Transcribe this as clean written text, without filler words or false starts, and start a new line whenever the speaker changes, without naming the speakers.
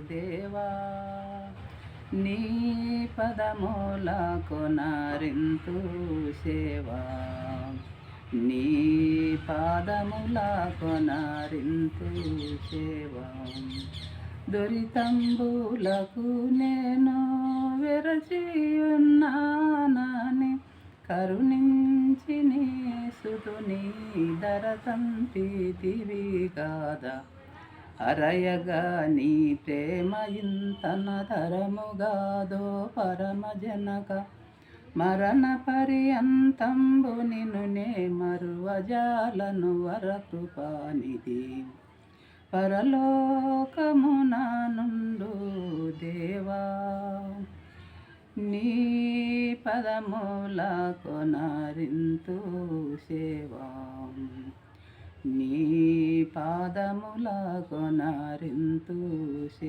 దేవా నీ పదముల కొనరింతు సేవా నీ పాదముల కొనరింతు సేవా దురితంబులకు నేను వెరచియున్నానని కరుణించి నీ సుతుని దర తంపితివి కాదా అరయగా నీ ప్రేమ ఇంతన తరముగాదో పరమజనక మరణ పర్యంతంబు నిన్ను నే మరువజాలను వరకృపానిధి పరలోకమున నుండు దేవా నీ పదముల కొనరింతు సేవా నీ పాదముల కొనరింతు